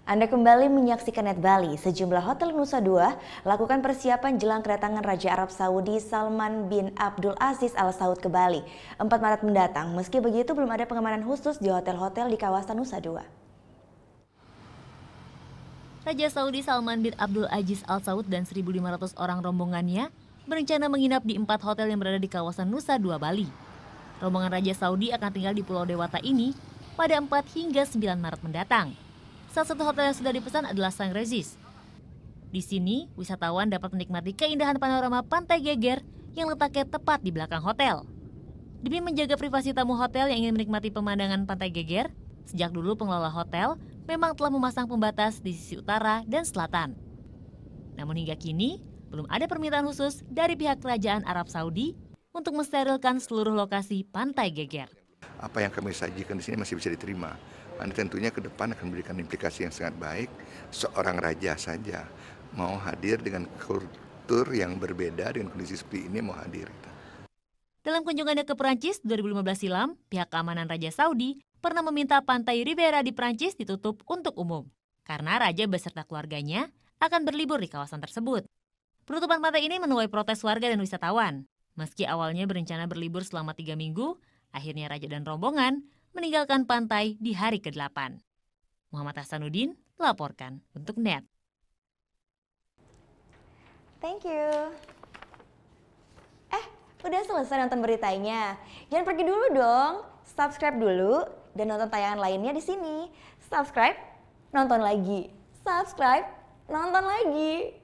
Anda kembali menyaksikan Net Bali. Sejumlah hotel Nusa Dua lakukan persiapan jelang kedatangan Raja Arab Saudi Salman bin Abdul Aziz Al Saud ke Bali 4 Maret mendatang. Meski begitu, belum ada pengamanan khusus di hotel-hotel di kawasan Nusa Dua. Raja Saudi Salman bin Abdul Aziz Al Saud dan 1.500 orang rombongannya berencana menginap di 4 hotel yang berada di kawasan Nusa Dua, Bali. Rombongan Raja Saudi akan tinggal di Pulau Dewata ini pada 4 hingga 9 Maret mendatang. Salah satu hotel yang sudah dipesan adalah Sang Rezis. Di sini, wisatawan dapat menikmati keindahan panorama Pantai Geger yang letaknya tepat di belakang hotel. Demi menjaga privasi tamu hotel yang ingin menikmati pemandangan Pantai Geger, sejak dulu pengelola hotel memang telah memasang pembatas di sisi utara dan selatan. Namun hingga kini, belum ada permintaan khusus dari pihak Kerajaan Arab Saudi untuk mensterilkan seluruh lokasi Pantai Geger. Apa yang kami sajikan di sini masih bisa diterima. Ini tentunya ke depan akan memberikan implikasi yang sangat baik. Seorang raja saja mau hadir dengan kultur yang berbeda, dengan kondisi seperti ini mau hadir. Dalam kunjungannya ke Perancis 2015 silam, pihak keamanan Raja Saudi pernah meminta pantai Riviera di Perancis ditutup untuk umum, karena raja beserta keluarganya akan berlibur di kawasan tersebut. Penutupan pantai ini menuai protes warga dan wisatawan. Meski awalnya berencana berlibur selama 3 minggu, akhirnya raja dan rombongan meninggalkan pantai di hari ke-8. Muhammad Hasanuddin melaporkan untuk NET. Thank you. Udah selesai nonton beritanya? Jangan pergi dulu dong. Subscribe dulu dan nonton tayangan lainnya di sini. Subscribe, nonton lagi. Subscribe, nonton lagi.